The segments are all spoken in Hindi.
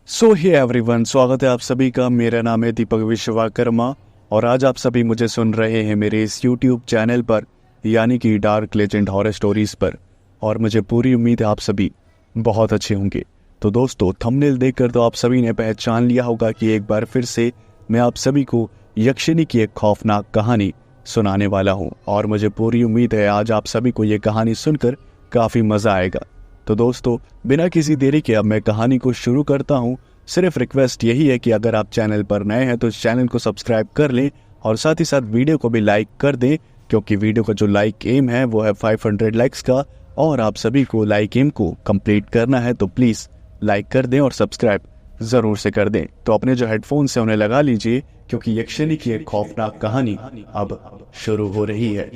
सो हे एवरीवन, स्वागत है आप सभी का। मेरा नाम है दीपक विश्वकर्मा और आज आप सभी मुझे सुन रहे हैं मेरे इस यूट्यूब चैनल पर, यानी कि डार्क लेजेंड हॉरर स्टोरीज पर। और मुझे पूरी उम्मीद है आप सभी बहुत अच्छे होंगे। तो दोस्तों, थंबनेल देखकर तो आप सभी ने पहचान लिया होगा कि एक बार फिर से मैं आप सभी को यक्षिणी की एक खौफनाक कहानी सुनाने वाला हूँ। और मुझे पूरी उम्मीद है आज आप सभी को ये कहानी सुनकर काफ़ी मज़ा आएगा। तो दोस्तों, बिना किसी देरी के अब मैं कहानी को शुरू करता हूँ। सिर्फ रिक्वेस्ट यही है कि अगर आप चैनल पर नए हैं तो इस चैनल को सब्सक्राइब कर लें और साथ ही साथ वीडियो को भी लाइक कर दें, क्योंकि वीडियो का जो लाइक एम है वो है 500 लाइक्स का और आप सभी को लाइक एम को कंप्लीट करना है। तो प्लीज़ लाइक कर दें और सब्सक्राइब ज़रूर से कर दें। तो अपने जो हेडफोन्स हैं उन्हें लगा लीजिए, क्योंकि यक्षिणी की एक खौफनाक कहानी अब शुरू हो रही है।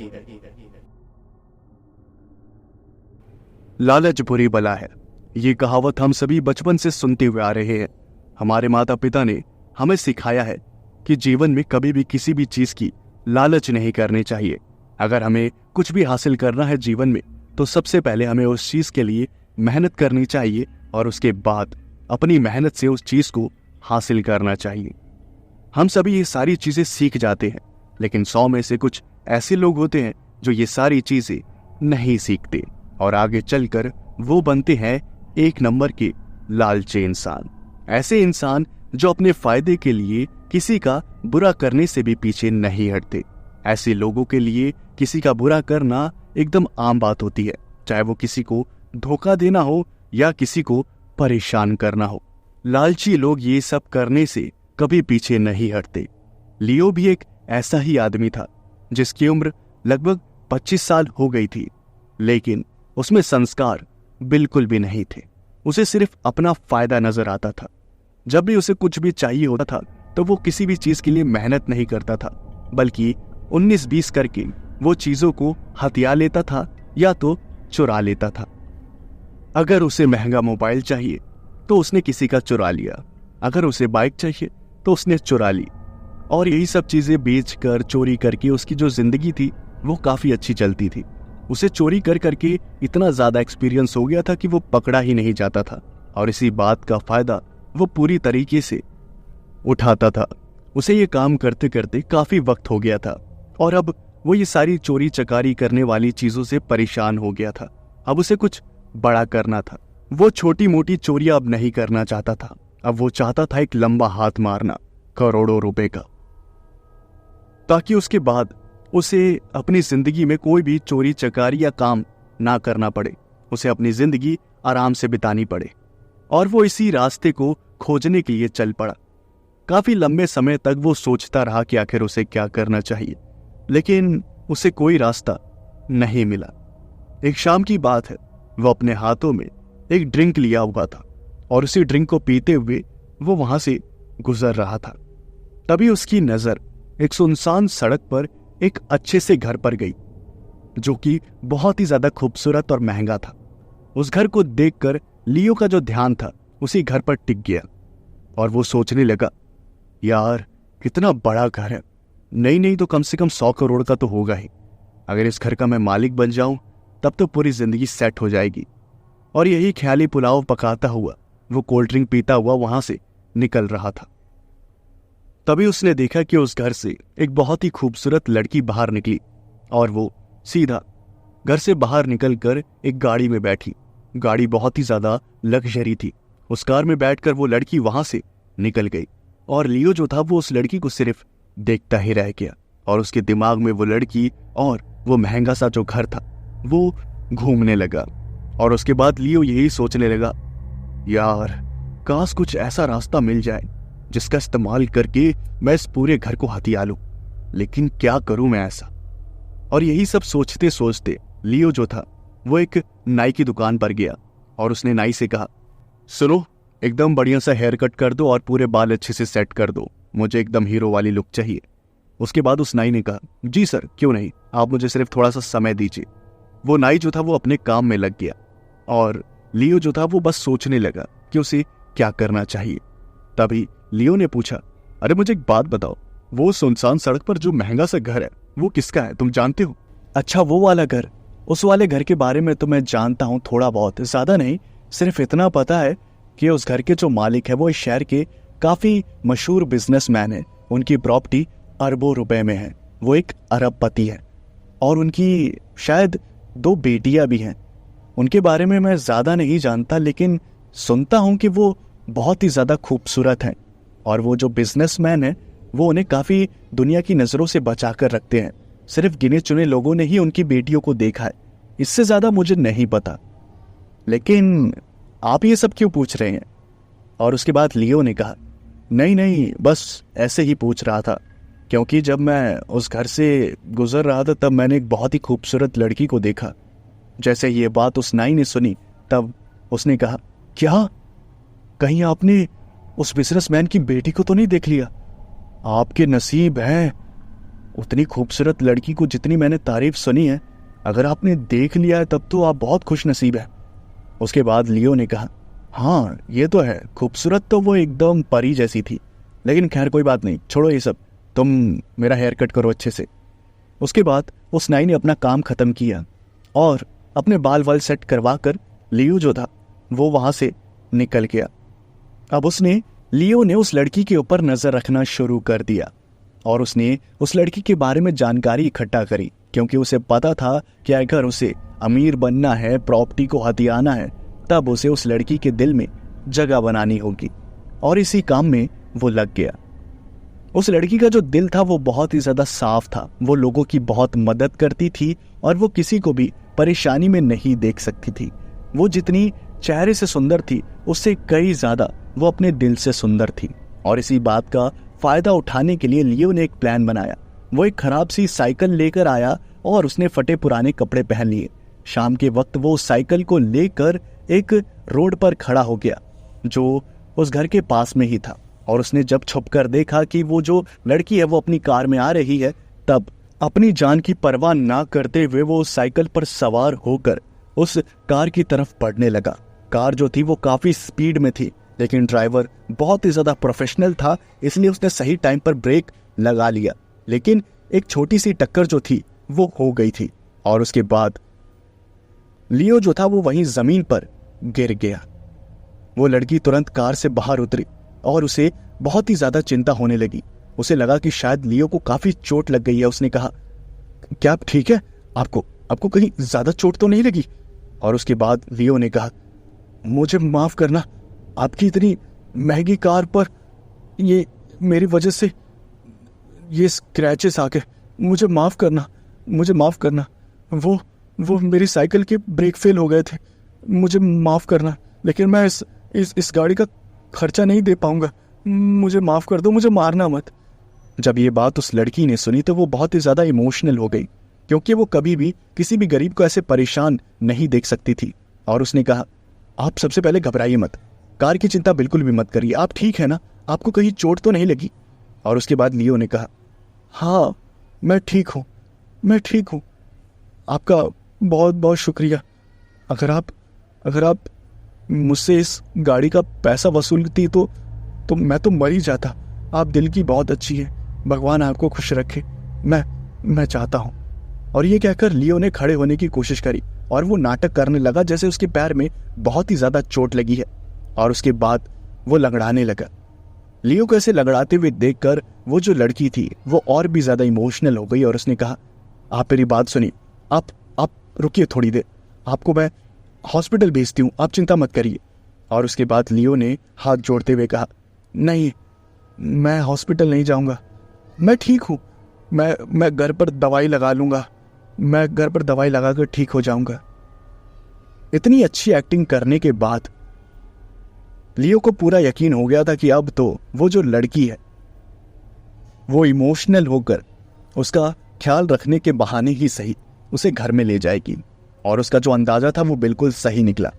लालच बुरी बला है, ये कहावत हम सभी बचपन से सुनते हुए आ रहे हैं। हमारे माता पिता ने हमें सिखाया है कि जीवन में कभी भी किसी भी चीज की लालच नहीं करनी चाहिए। अगर हमें कुछ भी हासिल करना है जीवन में तो सबसे पहले हमें उस चीज के लिए मेहनत करनी चाहिए और उसके बाद अपनी मेहनत से उस चीज को हासिल करना चाहिए। हम सभी ये सारी चीजें सीख जाते हैं, लेकिन 100 में से कुछ ऐसे लोग होते हैं जो ये सारी चीजें नहीं सीखते और आगे चलकर वो बनते हैं एक नंबर के लालची इंसान। ऐसे इंसान जो अपने फायदे के लिए किसी का बुरा करने से भी पीछे नहीं हटते। ऐसे लोगों के लिए किसी का बुरा करना एकदम आम बात होती है, चाहे वो किसी को धोखा देना हो या किसी को परेशान करना हो। लालची लोग ये सब करने से कभी पीछे नहीं हटते। लियो भी एक ऐसा ही आदमी था जिसकी उम्र लगभग 25 साल हो गई थी, लेकिन उसमें संस्कार बिल्कुल भी नहीं थे। उसे सिर्फ अपना फायदा नजर आता था। जब भी उसे कुछ भी चाहिए होता था तो वो किसी भी चीज के लिए मेहनत नहीं करता था, बल्कि 19-20 करके वो चीजों को हथिया लेता था या तो चुरा लेता था। अगर उसे महंगा मोबाइल चाहिए तो उसने किसी का चुरा लिया, अगर उसे बाइक चाहिए तो उसने चुरा ली। और यही सब चीजें बेचकर चोरी करके उसकी जो जिंदगी थी वो काफी अच्छी चलती थी। उसे चोरी कर करके इतना ज्यादा एक्सपीरियंस हो गया था कि वो पकड़ा ही नहीं जाता था और इसी बात का फायदा वो पूरी तरीके से उठाता था। उसे ये काम करते करते काफी वक्त हो गया था और अब वो ये सारी चोरी चकारी करने वाली चीजों से परेशान हो गया था। अब उसे कुछ बड़ा करना था। वो छोटी मोटी चोरियां अब नहीं करना चाहता था। अब वो चाहता था एक लंबा हाथ मारना, करोड़ों रुपए का, ताकि उसके बाद उसे अपनी जिंदगी में कोई भी चोरी चकारी या काम ना करना पड़े, उसे अपनी जिंदगी आराम से बितानी पड़े। और वो इसी रास्ते को खोजने के लिए चल पड़ा। काफी लंबे समय तक वो सोचता रहा कि आखिर उसे क्या करना चाहिए, लेकिन उसे कोई रास्ता नहीं मिला। एक शाम की बात है, वो अपने हाथों में एक ड्रिंक लिया हुआ था और उसी ड्रिंक को पीते हुए वो वहां से गुजर रहा था। तभी उसकी नजर एक सुनसान सड़क पर एक अच्छे से घर पर गई, जो कि बहुत ही ज्यादा खूबसूरत और महंगा था। उस घर को देखकर लियो का जो ध्यान था उसी घर पर टिक गया और वो सोचने लगा, यार कितना बड़ा घर है, नहीं तो कम से कम 100 करोड़ का तो होगा ही। अगर इस घर का मैं मालिक बन जाऊं तब तो पूरी जिंदगी सेट हो जाएगी। और यही ख्याली पुलाव पकाता हुआ वो कोल्ड ड्रिंक पीता हुआ वहां से निकल रहा था। तभी उसने देखा कि उस घर से एक बहुत ही खूबसूरत लड़की बाहर निकली और वो सीधा घर से बाहर निकलकर एक गाड़ी में बैठी। गाड़ी बहुत ही ज्यादा लग्जरी थी। उस कार में बैठकर वो लड़की वहां से निकल गई और लियो जो था वो उस लड़की को सिर्फ देखता ही रह गया और उसके दिमाग में वो लड़की और वो महंगा सा जो घर था वो घूमने लगा। और उसके बाद लियो यही सोचने लगा, यार काश कुछ ऐसा रास्ता मिल जाए जिसका इस्तेमाल करके मैं इस पूरे घर को हथिया लूं, लेकिन क्या करूं मैं ऐसा। और यही सब सोचते सोचते लियो जो था वो एक नाई की दुकान पर गया और उसने नाई से कहा, सुनो, एकदम बढ़िया सा हेयर कट कर दो और पूरे बाल अच्छे से सेट कर दो, मुझे एकदम हीरो वाली लुक चाहिए। उसके बाद उस नाई ने कहा, जी सर, क्यों नहीं, आप मुझे सिर्फ थोड़ा सा समय दीजिए। वो नाई जो था वो अपने काम में लग गया और लियो जो था वो बस सोचने लगा कि उसे क्या करना चाहिए। तभी लियो ने पूछा, अरे मुझे एक बात बताओ, वो सुनसान सड़क पर जो महंगा सा घर है वो किसका है, तुम जानते हो? अच्छा, वो वाला घर? उस वाले घर के बारे में तो मैं जानता हूँ थोड़ा बहुत, ज्यादा नहीं, सिर्फ इतना पता है कि उस घर के जो मालिक है वो इस शहर के काफ़ी मशहूर बिजनेसमैन है। उनकी प्रॉपर्टी अरबों रुपए में है। वो एक अरबपति है और उनकी शायद 2 बेटियां भी हैं। उनके बारे में मैं ज़्यादा नहीं जानता, लेकिन सुनता हूँ कि वो बहुत ही ज़्यादा खूबसूरत हैं और वो जो बिजनेसमैन है वो उन्हें काफ़ी दुनिया की नज़रों से बचा कर रखते हैं। सिर्फ गिने चुने लोगों ने ही उनकी बेटियों को देखा है, इससे ज़्यादा मुझे नहीं पता। लेकिन आप ये सब क्यों पूछ रहे हैं? और उसके बाद लियो ने कहा, नहीं नहीं, बस ऐसे ही पूछ रहा था, क्योंकि जब मैं उस घर से गुजर रहा था तब मैंने एक बहुत ही खूबसूरत लड़की को देखा। जैसे ये बात उस नाई ने सुनी तब उसने कहा, क्या कहीं आपने उस बिजनेसमैन की बेटी को तो नहीं देख लिया? आपके नसीब हैं, उतनी खूबसूरत लड़की को जितनी मैंने तारीफ सुनी है, अगर आपने देख लिया है तब तो आप बहुत खुश नसीब है। उसके बाद लियो ने कहा, हाँ ये तो है, खूबसूरत तो वो एकदम परी जैसी थी, लेकिन खैर कोई बात नहीं, छोड़ो ये सब, तुम मेरा हेयर कट करो अच्छे से। उसके बाद उस नाई ने अपना काम खत्म किया और अपने बाल वाल सेट करवा कर लियो जो था वो वहां से निकल गया। अब लियो ने उस लड़की के ऊपर नजर रखना शुरू कर दिया और उसने उस लड़की के बारे में जानकारी इकट्ठा करी, क्योंकि उसे पता था कि अगर उसे अमीर बनना है, प्रॉपर्टी को हथियाना है, तब उसे उस लड़की के दिल में जगह बनानी होगी। और इसी काम में वो लग गया। उस लड़की का जो दिल था वो बहुत ही ज्यादा साफ था। वो लोगों की बहुत मदद करती थी और वो किसी को भी परेशानी में नहीं देख सकती थी। वो जितनी चेहरे से सुंदर थी उससे कई ज्यादा वो अपने दिल से सुंदर थी। और इसी बात का फायदा उठाने के लिए लियो ने एक प्लान बनाया। वो एक खराब सी साइकिल लेकर आया और उसने फटे पुराने कपड़े पहन लिए। शाम के वक्त वो उस साइकिल को लेकर एक रोड पर खड़ा हो गया जो उस घर के पास में ही था। और उसने जब छुपकर देखा कि वो जो लड़की है वो अपनी कार में आ रही है, तब अपनी जान की परवाह ना करते हुए वो उस साइकिल पर सवार होकर उस कार की तरफ बढ़ने लगा। कार जो थी वो काफी स्पीड में थी, लेकिन ड्राइवर बहुत ही ज्यादा प्रोफेशनल था, इसलिए उसने सही टाइम पर ब्रेक लगा लिया। लेकिन एक छोटी सी टक्कर जो थी वो हो गई थी और उसके बाद लियो जो था वो वहीं जमीन पर गिर गया। वो लड़की तुरंत कार से बाहर उतरी और उसे बहुत ही ज्यादा चिंता होने लगी। उसे लगा कि शायद लियो को काफी चोट लग गई है। उसने कहा, क्या आप ठीक है? आपको कहीं ज्यादा चोट तो नहीं लगी? और उसके बाद लियो ने कहा, मुझे माफ करना, आपकी इतनी महंगी कार पर ये मेरी वजह से ये स्क्रैचेस आ गए, मुझे माफ करना। वो मेरी साइकिल के ब्रेक फेल हो गए थे, मुझे माफ करना, लेकिन मैं इस गाड़ी का खर्चा नहीं दे पाऊंगा, मुझे माफ कर दो, मुझे मारना मत। जब ये बात उस लड़की ने सुनी तो वो बहुत ही ज्यादा इमोशनल हो गई, क्योंकि वो कभी भी किसी भी गरीब को ऐसे परेशान नहीं देख सकती थी। और उसने कहा, आप सबसे पहले घबराइए मत, कार की चिंता बिल्कुल भी मत करिए, आप ठीक है ना? आपको कहीं चोट तो नहीं लगी? और उसके बाद लियो ने कहा, हाँ मैं ठीक हूँ, आपका बहुत बहुत शुक्रिया। अगर आप मुझसे इस गाड़ी का पैसा वसूलती तो मैं तो मर ही जाता। आप दिल की बहुत अच्छी है, भगवान आपको खुश रखे, मैं चाहता हूँ। और ये कहकर लियो ने खड़े होने की कोशिश करी और वो नाटक करने लगा जैसे उसके पैर में बहुत ही ज्यादा चोट लगी है। और उसके बाद वो लंगड़ाने लगा। लियो को ऐसे लंगड़ाते हुए देखकर वो जो लड़की थी वो और भी ज्यादा इमोशनल हो गई और उसने कहा, आप मेरी बात सुनिए, आप रुकिए थोड़ी देर, आपको मैं हॉस्पिटल भेजती हूँ, आप चिंता मत करिए। और उसके बाद लियो ने हाथ जोड़ते हुए कहा, नहीं मैं हॉस्पिटल नहीं जाऊंगा, मैं ठीक हूँ, मैं घर पर दवाई लगा लूंगा, मैं घर पर दवाई लगाकर ठीक हो जाऊंगा। इतनी अच्छी एक्टिंग करने के बाद लियो को पूरा यकीन हो गया था कि अब तो वो जो लड़की है वो इमोशनल होकर उसका ख्याल रखने के बहाने ही सही उसे घर में ले जाएगी। और उसका जो अंदाजा था वो बिल्कुल सही निकला।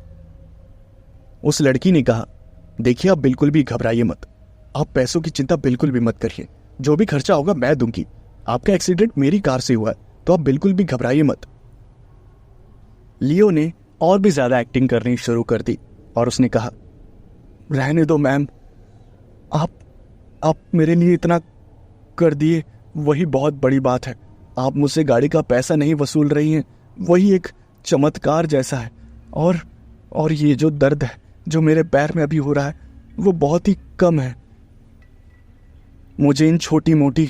उस लड़की ने कहा, देखिए आप बिल्कुल भी घबराइए मत, आप पैसों की चिंता बिल्कुल भी मत करिए, जो भी खर्चा होगा मैं दूंगी, आपका एक्सीडेंट मेरी कार से हुआ है, तो आप बिल्कुल भी घबराइए मत। लियो ने और भी ज्यादा एक्टिंग करनी शुरू कर दी और उसने कहा, रहने दो मैम, आप मेरे लिए इतना कर दिए वही बहुत बड़ी बात है। आप मुझसे गाड़ी का पैसा नहीं वसूल रही हैं, वही एक चमत्कार जैसा है। और ये जो दर्द है जो मेरे पैर में अभी हो रहा है वो बहुत ही कम है। मुझे इन छोटी मोटी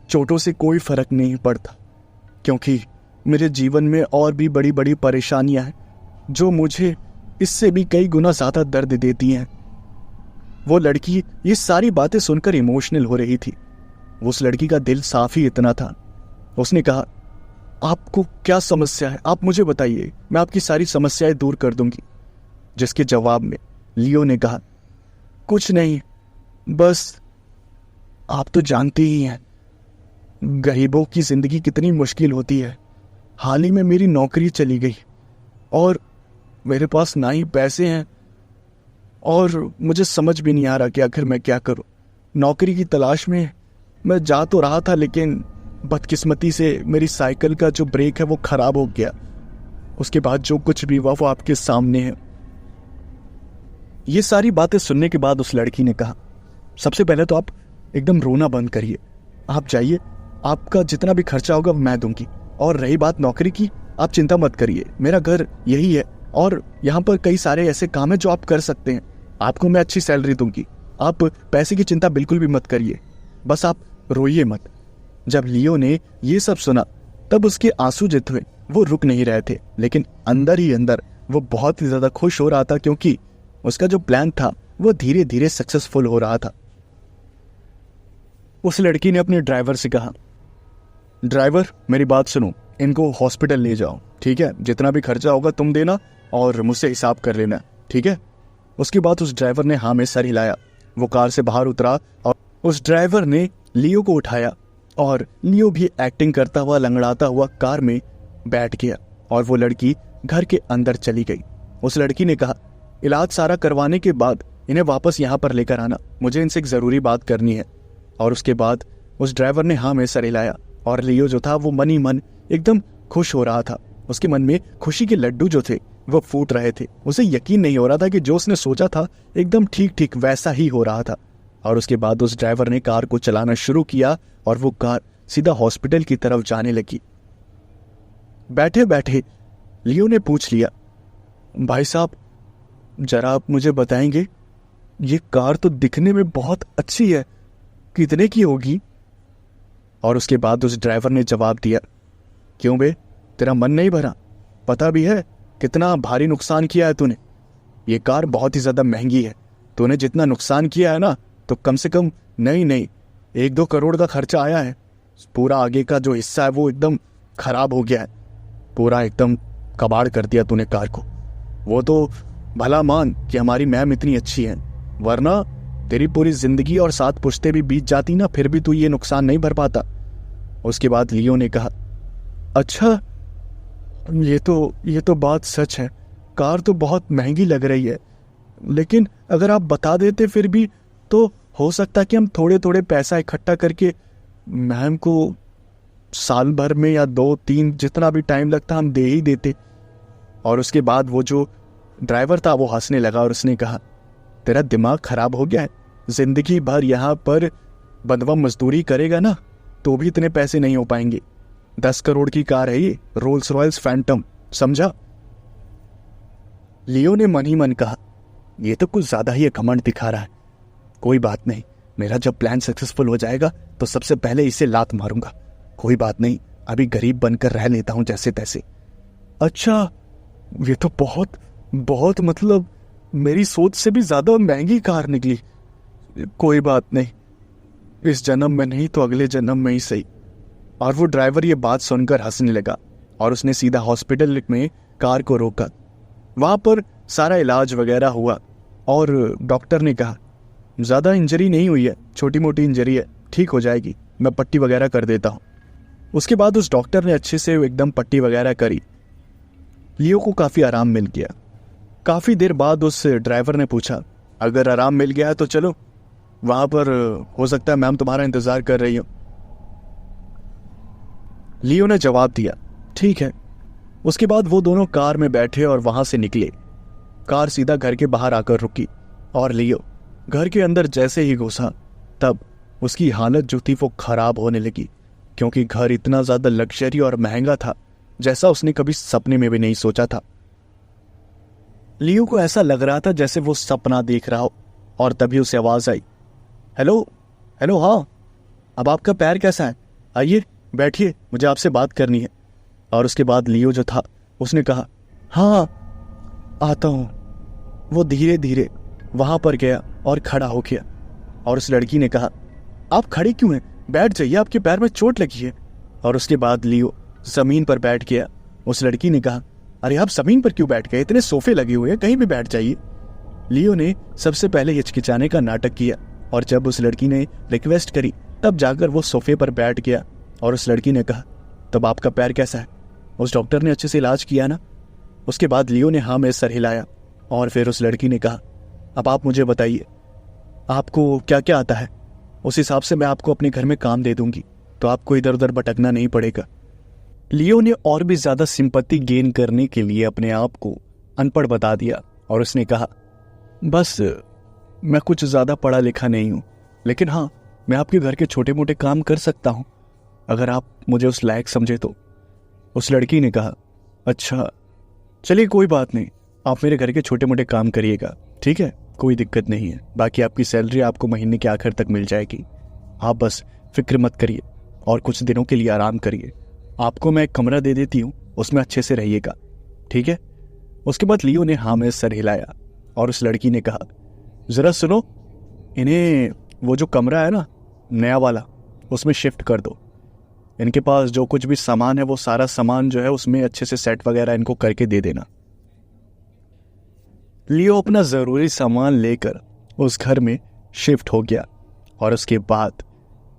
चोटों से कोई फर्क नहीं पड़ता, क्योंकि मेरे जीवन में और भी बड़ी बड़ी परेशानियां हैं जो मुझे इससे भी कई गुना ज्यादा दर्द देती हैं। वो लड़की ये सारी बातें सुनकर इमोशनल हो रही थी। उस लड़की का दिल साफ ही इतना था। उसने कहा, आपको क्या समस्या है, आप मुझे बताइए, मैं आपकी सारी समस्याएं दूर कर दूंगी। जिसके जवाब में लियो ने कहा, कुछ नहीं, बस आप तो जानते ही हैं गरीबों की जिंदगी कितनी मुश्किल होती है। हाल ही में मेरी नौकरी चली गई और मेरे पास ना ही पैसे हैं और मुझे समझ भी नहीं आ रहा कि आखिर मैं क्या करूं। नौकरी की तलाश में मैं जा तो रहा था, लेकिन बदकिस्मती से मेरी साइकिल का जो ब्रेक है वो खराब हो गया। उसके बाद जो कुछ भी हुआ वो आपके सामने है। ये सारी बातें सुनने के बाद उस लड़की ने कहा, सबसे पहले तो आप एकदम रोना बंद करिए, आप जाइए, आपका जितना भी खर्चा होगा मैं दूंगी। और रही बात नौकरी की, आप चिंता मत करिए, मेरा घर यही है और यहाँ पर कई सारे ऐसे काम है जो आप कर सकते हैं। आपको मैं अच्छी सैलरी दूंगी, आप पैसे की चिंता बिल्कुल भी मत करिए, बस आप रोइए मत। जब लियो ने ये सब सुना तब उसके आंसू जो थे वो रुक नहीं रहे थे, लेकिन अंदर ही अंदर वो बहुत ही ज्यादा खुश हो रहा था, क्योंकि उसका जो प्लान था वो धीरे धीरे सक्सेसफुल हो रहा था। उस लड़की ने अपने ड्राइवर से कहा, ड्राइवर मेरी बात सुनो, इनको हॉस्पिटल ले जाओ, ठीक है, जितना भी खर्चा होगा तुम देना और मुझसे हिसाब कर लेना, ठीक है। उसके बाद उस ड्राइवर ने हाँ में सर हिलाया। वो कार से बाहर उतरा और उस ड्राइवर ने लियो को उठाया और लियो भी एक्टिंग करता हुआ लंगड़ाता हुआ कार में बैठ गया और वो लड़की घर के अंदर चली गई। उस लड़की ने कहा, इलाज सारा करवाने के बाद इन्हें वापस यहाँ पर लेकर आना, मुझे इनसे एक जरूरी बात करनी है। और उसके बाद उस ड्राइवर ने हाँ में सर हिलाया और लियो जो था वो मन ही मन एकदम खुश हो रहा था। उसके मन में खुशी के लड्डू जो थे वो फूट रहे थे। उसे यकीन नहीं हो रहा था कि जो उसने सोचा था एकदम ठीक ठीक वैसा ही हो रहा था। और उसके बाद उस ड्राइवर ने कार को चलाना शुरू किया और वो कार सीधा हॉस्पिटल की तरफ जाने लगी। बैठे बैठे लियो ने पूछ लिया, भाई साहब जरा आप मुझे बताएंगे, ये कार तो दिखने में बहुत अच्छी है, कितने की होगी? और उसके बाद उस ड्राइवर ने जवाब दिया, क्यों बे, तेरा मन नहीं भरा? पता भी है कितना भारी नुकसान किया है तूने। ये कार बहुत ही ज्यादा महंगी है, तूने जितना नुकसान किया है ना, तो कम से कम नहीं 1-2 करोड़ का खर्चा आया है। पूरा आगे का जो हिस्सा है वो एकदम खराब हो गया है, पूरा एकदम कबाड़ कर दिया तूने कार को। वो तो भला मान कि हमारी मैम इतनी अच्छी है, वरना तेरी पूरी जिंदगी और 7 पुश्ते भी बीत जाती ना, फिर भी तू ये नुकसान नहीं भर पाता। उसके बाद लियो ने कहा, अच्छा ये तो बात सच है, कार तो बहुत महंगी लग रही है, लेकिन अगर आप बता देते फिर भी तो हो सकता कि हम थोड़े थोड़े पैसा इकट्ठा करके मैम को साल भर में या 2-3 जितना भी टाइम लगता हम दे ही देते। और उसके बाद वो जो ड्राइवर था वो हंसने लगा और उसने कहा, तेरा दिमाग खराब हो गया है, जिंदगी भर यहाँ पर बंधवा मजदूरी करेगा ना तो भी इतने पैसे नहीं हो पाएंगे। 10 करोड़ की कार है ये, रोल्स रॉयल्स फैंटम, समझा? लियो ने मन ही मन कहा, ये तो कुछ ज्यादा ही घमंड दिखा रहा है। कोई बात नहीं, मेरा जब प्लान सक्सेसफुल हो जाएगा तो सबसे पहले इसे लात मारूंगा। कोई बात नहीं, अभी गरीब बनकर रह लेता हूं जैसे तैसे। अच्छा, ये तो बहुत मतलब मेरी सोच से भी ज्यादा महंगी कार निकली। कोई बात नहीं, इस जन्म में नहीं तो अगले जन्म में ही सही। और वो ड्राइवर ये बात सुनकर हंसने लगा और उसने सीधा हॉस्पिटल में कार को रोका। वहां पर सारा इलाज वगैरह हुआ और डॉक्टर ने कहा, ज्यादा इंजरी नहीं हुई है, छोटी मोटी इंजरी है, ठीक हो जाएगी, मैं पट्टी वगैरह कर देता हूं। उसके बाद उस डॉक्टर ने अच्छे से एकदम पट्टी वगैरह करी। लियो को काफी आराम मिल गया। काफी देर बाद उस ड्राइवर ने पूछा, अगर आराम मिल गया है तो चलो, वहां पर हो सकता है मैम तुम्हारा इंतजार कर रही हो। लियो ने जवाब दिया, ठीक है। उसके बाद वो दोनों कार में बैठे और वहां से निकले। कार सीधा घर के बाहर आकर रुकी और लियो घर के अंदर जैसे ही घुसा तब उसकी हालत जो थी वो खराब होने लगी, क्योंकि घर इतना ज्यादा लग्जरी और महंगा था जैसा उसने कभी सपने में भी नहीं सोचा था। लियो को ऐसा लग रहा था जैसे वो सपना देख रहा हो, और तभी उसे आवाज आई, हेलो हेलो, हाँ अब आपका पैर कैसा है, आइए बैठिए, मुझे आपसे बात करनी है। और उसके बाद लियो जो था उसने कहा, हाँ आता हूँ। वो धीरे धीरे वहां पर गया और खड़ा हो गया, और उस लड़की ने कहा, आप खड़े क्यों हैं, बैठ जाइए, आपके पैर में चोट लगी है। और उसके बाद लियो जमीन पर बैठ गया। उस लड़की ने कहा, अरे आप जमीन पर क्यों बैठ गए, इतने सोफे लगे हुए हैं, कहीं भी बैठ जाइए। लियो ने सबसे पहले हिचकिचाने का नाटक किया, और जब उस लड़की ने रिक्वेस्ट करी तब जाकर वो सोफे पर बैठ गया। और उस लड़की ने कहा, तब आपका पैर कैसा है, उस डॉक्टर ने अच्छे से इलाज किया ना। उसके बाद लियो ने हाँ में सर हिलाया, और फिर उस लड़की ने कहा, अब आप मुझे बताइए आपको क्या क्या आता है, उस हिसाब से मैं आपको अपने घर में काम दे दूंगी, तो आपको इधर उधर भटकना नहीं पड़ेगा। लियो ने और भी ज्यादा सिंपैथी गेन करने के लिए अपने आप को अनपढ़ बता दिया, और उसने कहा, बस मैं कुछ ज्यादा पढ़ा लिखा नहीं हूं, लेकिन हाँ मैं आपके घर के छोटे मोटे काम कर सकता हूं, अगर आप मुझे उस लायक समझे तो। उस लड़की ने कहा, अच्छा चलिए कोई बात नहीं, आप मेरे घर के छोटे मोटे काम करिएगा, ठीक है, कोई दिक्कत नहीं है, बाकी आपकी सैलरी आपको महीने के आखिर तक मिल जाएगी, आप बस फिक्र मत करिए और कुछ दिनों के लिए आराम करिए, आपको मैं एक कमरा दे देती हूँ, उसमें अच्छे से रहिएगा, ठीक है। उसके बाद लियो ने हाँ में सर हिलाया, और उस लड़की ने कहा, जरा सुनो, इन्हें वो जो कमरा है ना नया वाला, उसमें शिफ्ट कर दो, इनके पास जो कुछ भी सामान है वो सारा सामान जो है उसमें अच्छे से सेट वगैरह इनको करके दे देना। लियो अपना जरूरी सामान लेकर उस घर में शिफ्ट हो गया, और उसके बाद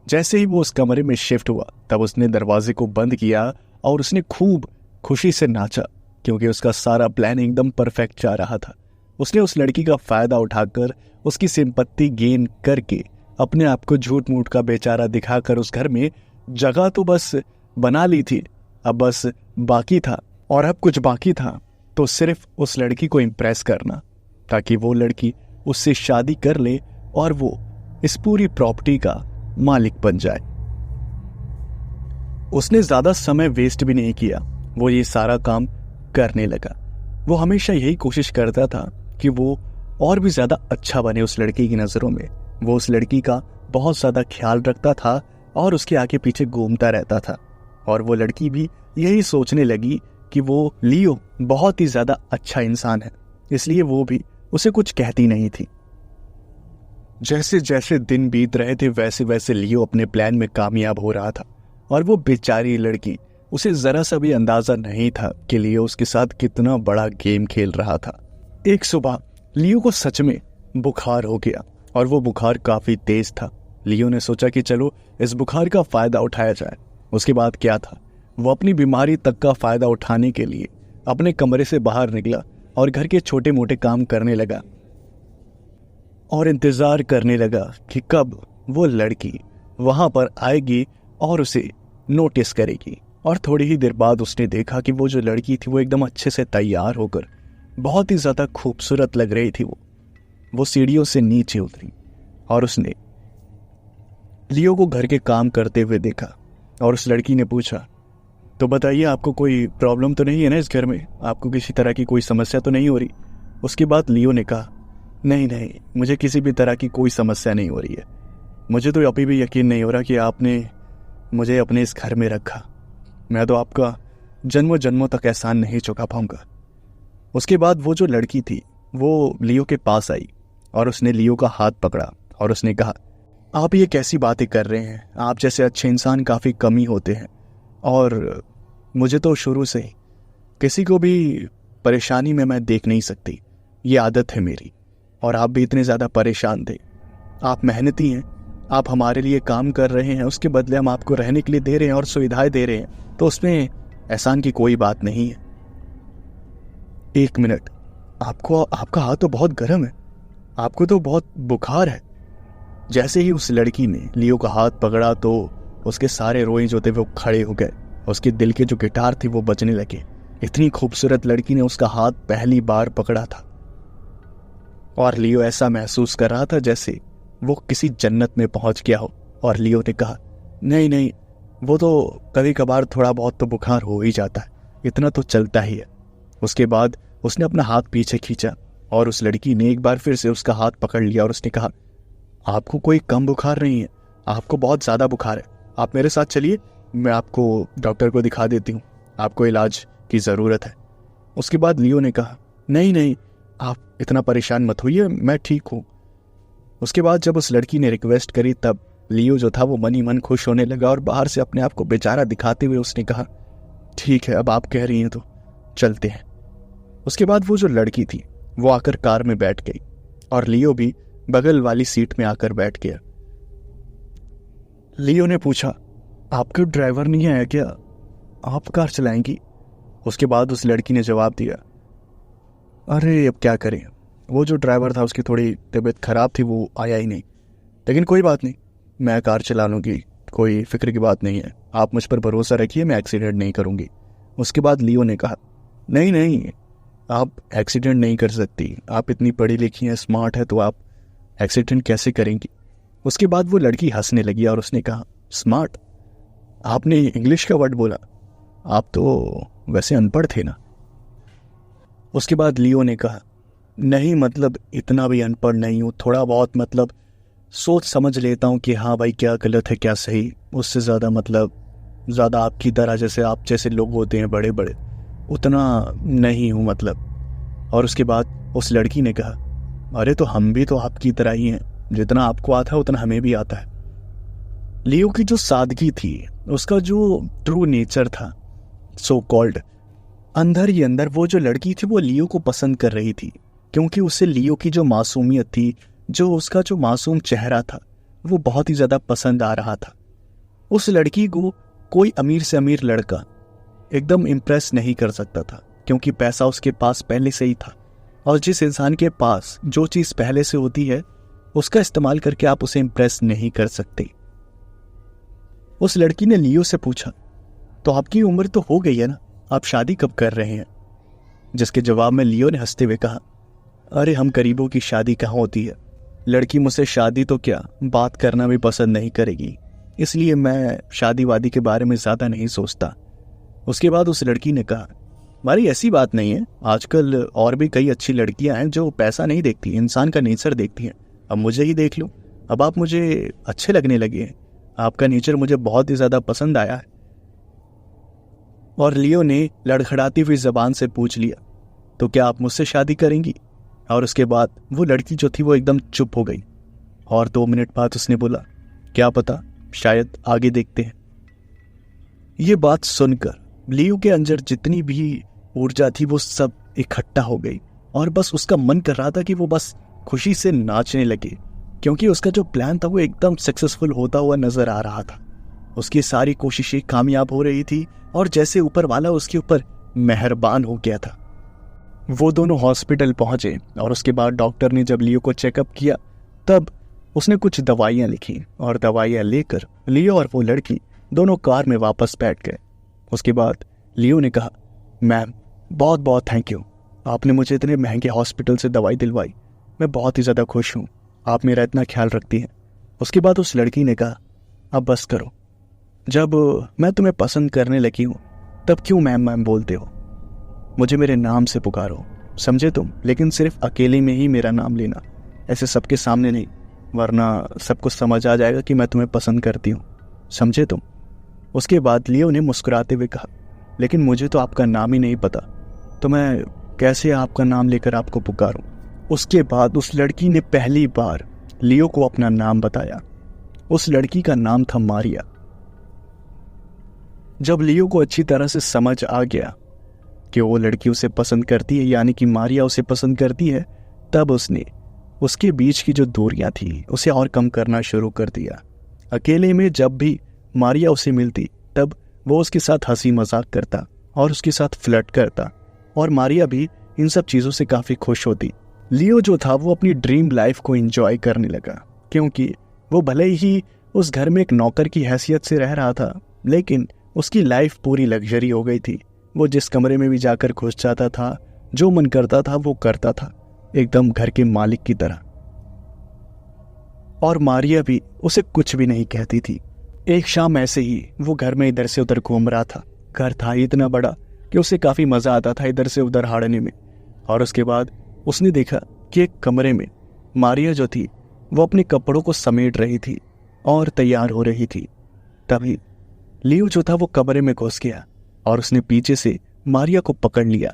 जैसे ही वो उस कमरे में शिफ्ट हुआ तब उसने दरवाजे को बंद किया और उसने खूब खुशी से नाचा, क्योंकि उसका सारा प्लान एकदम परफेक्ट जा रहा था। उसने उस लड़की का फायदा उठाकर उसकी सिंपत्ति गेन करके अपने आप को झूठ मूठ का बेचारा दिखाकर उस घर में जगह तो बस बना ली थी, अब बस बाकी था, और अब कुछ बाकी था तो सिर्फ उस लड़की को इम्प्रेस करना, ताकि वो लड़की उससे शादी कर ले और वो इस पूरी प्रॉपर्टी का मालिक बन जाए। उसने ज्यादा समय वेस्ट भी नहीं किया, वो ये सारा काम करने लगा। वो हमेशा यही कोशिश करता था कि वो और भी ज्यादा अच्छा बने उस लड़की की नजरों में। वो उस लड़की का बहुत ज्यादा ख्याल रखता था और उसके आगे पीछे घूमता रहता था, और वो लड़की भी यही सोचने लगी कि वो लियो बहुत ही ज्यादा अच्छा इंसान है, इसलिए वो भी उसे कुछ कहती नहीं थी। जैसे जैसे दिन बीत रहे थे वैसे वैसे लियो अपने प्लान में कामयाब हो रहा था, और वो बेचारी लड़की, उसे जरा सा भी अंदाजा नहीं था कि लियो उसके साथ कितना बड़ा गेम खेल रहा था। एक सुबह लियो को सच में बुखार हो गया, और वो बुखार काफी तेज था। लियो ने सोचा कि चलो इस बुखार का फायदा उठाया जाए। उसके बाद क्या था, वो अपनी बीमारी तक का फायदा उठाने के लिए अपने कमरे से बाहर निकला और घर के छोटे मोटे काम करने लगा, और इंतजार करने लगा कि कब वो लड़की वहां पर आएगी और उसे नोटिस करेगी। और थोड़ी ही देर बाद उसने देखा कि वो जो लड़की थी वो एकदम अच्छे से तैयार होकर बहुत ही ज्यादा खूबसूरत लग रही थी। वो सीढ़ियों से नीचे उतरी और उसने लियो को घर के काम करते हुए देखा, और उस लड़की ने पूछा, तो बताइए आपको कोई प्रॉब्लम तो नहीं है ना इस घर में, आपको किसी तरह की कोई समस्या तो नहीं हो रही। उसके बाद लियो ने कहा, नहीं नहीं, मुझे किसी भी तरह की कोई समस्या नहीं हो रही है, मुझे तो अभी भी यकीन नहीं हो रहा कि आपने मुझे अपने इस घर में रखा, मैं तो आपका जन्मों जन्मों तक एहसान नहीं चुका पाऊंगा। उसके बाद वो जो लड़की थी वो लियो के पास आई और उसने लियो का हाथ पकड़ा और उसने कहा, आप ये कैसी बातें कर रहे हैं, आप जैसे अच्छे इंसान काफ़ी कम ही होते हैं, और मुझे तो शुरू से ही किसी को भी परेशानी में मैं देख नहीं सकती, ये आदत है मेरी, और आप भी इतने ज़्यादा परेशान थे। आप मेहनती हैं, आप हमारे लिए काम कर रहे हैं, उसके बदले हम आपको रहने के लिए दे रहे हैं और सुविधाएं दे रहे हैं, तो उसमें एहसान की कोई बात नहीं है। एक मिनट, आपका हाथ तो बहुत गर्म है, आपको तो बहुत बुखार है। जैसे ही उस लड़की ने लियो का हाथ पकड़ा तो उसके सारे रोए जो थे वो खड़े हो गए, उसके दिल के जो गिटार थे वो बजने लगे। इतनी खूबसूरत लड़की ने उसका हाथ पहली बार पकड़ा था, और लियो ऐसा महसूस कर रहा था जैसे वो किसी जन्नत में पहुंच गया हो। और लियो ने कहा, नहीं नहीं, वो तो कभी कभार थोड़ा बहुत तो बुखार हो ही जाता है, इतना तो चलता ही है। उसके बाद उसने अपना हाथ पीछे खींचा और उस लड़की ने एक बार फिर से उसका हाथ पकड़ लिया और उसने कहा, आपको कोई कम बुखार नहीं है, आपको बहुत ज़्यादा बुखार है, आप मेरे साथ चलिए, मैं आपको डॉक्टर को दिखा देती हूँ, आपको इलाज की ज़रूरत है। उसके बाद लियो ने कहा, नहीं नहीं, आप इतना परेशान मत होइए, मैं ठीक हूँ। उसके बाद जब उस लड़की ने रिक्वेस्ट करी तब लियो जो था वो मन ही मन खुश होने लगा और बाहर से अपने आप को बेचारा दिखाते हुए उसने कहा, ठीक है, अब आप कह रही हैं तो चलते हैं। उसके बाद वो जो लड़की थी वो आकर कार में बैठ गई और लियो भी बगल वाली सीट में आकर बैठ गया। लियो ने पूछा, आपका ड्राइवर नहीं आया क्या, आप कार चलाएंगी? उसके बाद उस लड़की ने जवाब दिया, अरे अब क्या करें, वो जो ड्राइवर था उसकी थोड़ी तबीयत खराब थी, वो आया ही नहीं, लेकिन कोई बात नहीं, मैं कार चला लूँगी, कोई फिक्र की बात नहीं है, आप मुझ पर भरोसा रखिए, मैं एक्सीडेंट नहीं करूँगी। उसके बाद लियो ने कहा, नहीं नहीं, आप एक्सीडेंट नहीं कर सकती, आप इतनी पढ़ी लिखी हैं, स्मार्ट है, तो आप एक्सीडेंट कैसे करेंगी? उसके बाद वो लड़की हंसने लगी और उसने कहा, स्मार्ट? आपने इंग्लिश का वर्ड बोला, आप तो वैसे अनपढ़ थे ना। उसके बाद लियो ने कहा, नहीं मतलब इतना भी अनपढ़ नहीं हूँ, थोड़ा बहुत मतलब सोच समझ लेता हूँ कि हाँ भाई क्या गलत है क्या सही, उससे ज़्यादा मतलब ज़्यादा आपकी तरह जैसे आप जैसे लोग होते हैं बड़े बड़े, उतना नहीं हूँ मतलब। और उसके बाद उस लड़की ने कहा, अरे तो हम भी तो आपकी तरह ही हैं, जितना आपको आता है उतना हमें भी आता है। लियो की जो सादगी थी, उसका जो ट्रू नेचर था, सो कॉल्ड, अंदर ही अंदर वो जो लड़की थी वो लियो को पसंद कर रही थी, क्योंकि उसे लियो की जो मासूमियत थी, जो उसका जो मासूम चेहरा था, वो बहुत ही ज़्यादा पसंद आ रहा था। उस लड़की को कोई अमीर से अमीर लड़का एकदम इम्प्रेस नहीं कर सकता था, क्योंकि पैसा उसके पास पहले से ही था, और जिस इंसान के पास जो चीज़ पहले से होती है उसका इस्तेमाल करके आप उसे इम्प्रेस नहीं कर सकते। उस लड़की ने लियो से पूछा, तो आपकी उम्र तो हो गई है ना, आप शादी कब कर रहे हैं? जिसके जवाब में लियो ने हंसते हुए कहा, अरे हम गरीबों की शादी कहाँ होती है, लड़की मुझसे शादी तो क्या बात करना भी पसंद नहीं करेगी, इसलिए मैं शादी वादी के बारे में ज़्यादा नहीं सोचता। उसके बाद उस लड़की ने कहा, हमारी ऐसी बात नहीं है, आजकल और भी कई अच्छी लड़कियां हैं जो पैसा नहीं देखती, इंसान का नेचर देखती हैं। अब मुझे ही देख लो, अब आप मुझे अच्छे लगने लगे हैं, आपका नेचर मुझे बहुत ही ज़्यादा पसंद आया है। और लियो ने लड़खड़ाती हुई जबान से पूछ लिया, तो क्या आप मुझसे शादी करेंगी? और उसके बाद वो लड़की जो थी वो एकदम चुप हो गई और 2 मिनट बाद उसने बोला, क्या पता, शायद आगे देखते हैं। ये बात सुनकर लियो के अंदर जितनी भी ऊर्जा थी वो सब इकट्ठा हो गई और बस उसका मन कर रहा था कि वो बस खुशी से नाचने लगे, क्योंकि उसका जो प्लान था वो एकदम सक्सेसफुल होता हुआ नजर आ रहा था। उसकी सारी कोशिशें कामयाब हो रही थी और जैसे ऊपर वाला उसके ऊपर मेहरबान हो गया था। वो दोनों हॉस्पिटल पहुंचे और उसके बाद डॉक्टर ने जब लियो को चेकअप किया तब उसने कुछ दवाइयां लिखी और दवाइयां लेकर लियो और वो लड़की दोनों कार में वापस बैठ गए। उसके बाद लियो ने कहा, मैम बहुत बहुत थैंक यू, आपने मुझे इतने महंगे हॉस्पिटल से दवाई दिलवाई, मैं बहुत ही ज़्यादा खुश हूँ, आप मेरा इतना ख्याल रखती हैं। उसके बाद उस लड़की ने कहा, अब बस करो, जब मैं तुम्हें पसंद करने लगी हूँ तब क्यों मैम मैम बोलते हो, मुझे मेरे नाम से पुकारो, समझे तुम, लेकिन सिर्फ अकेले में ही मेरा नाम लेना, ऐसे सबके सामने नहीं, वरना सबको समझ आ जाएगा कि मैं तुम्हें पसंद करती हूँ, समझे तुम। उसके बाद लियो ने मुस्कुराते हुए कहा, लेकिन मुझे तो आपका नाम ही नहीं पता, तो मैं कैसे आपका नाम लेकर आपको पुकारूं। उसके बाद उस लड़की ने पहली बार लियो को अपना नाम बताया। उस लड़की का नाम था मारिया। जब लियो को अच्छी तरह से समझ आ गया कि वो लड़की उसे पसंद करती है, यानी कि मारिया उसे पसंद करती है, तब उसने उसके बीच की जो दूरियां थी उसे और कम करना शुरू कर दिया। अकेले में जब भी मारिया उसे मिलती तब वो उसके साथ हंसी मजाक करता और उसके साथ फ्लर्ट करता, और मारिया भी इन सब चीज़ों से काफ़ी खुश होती। लियो जो था वो अपनी ड्रीम लाइफ को एंजॉय करने लगा, क्योंकि वो भले ही उस घर में एक नौकर की हैसियत से रह रहा था, लेकिन उसकी लाइफ पूरी लग्जरी हो गई थी। वो जिस कमरे में भी जाकर घुस जाता था, जो मन करता था वो करता था, एकदम घर के मालिक की तरह। और मारिया भी उसे कुछ भी नहीं कहती थी। एक शाम ऐसे ही वो घर में इधर से उधर घूम रहा था। घर था इतना बड़ा कि उसे काफ़ी मज़ा आता था इधर से उधर हाड़ने में। और उसके बाद उसने देखा कि एक कमरे में मारिया जो थी वो अपने कपड़ों को समेट रही थी और तैयार हो रही थी। तभी लियो जो था वो कमरे में घुस गया और उसने पीछे से मारिया को पकड़ लिया।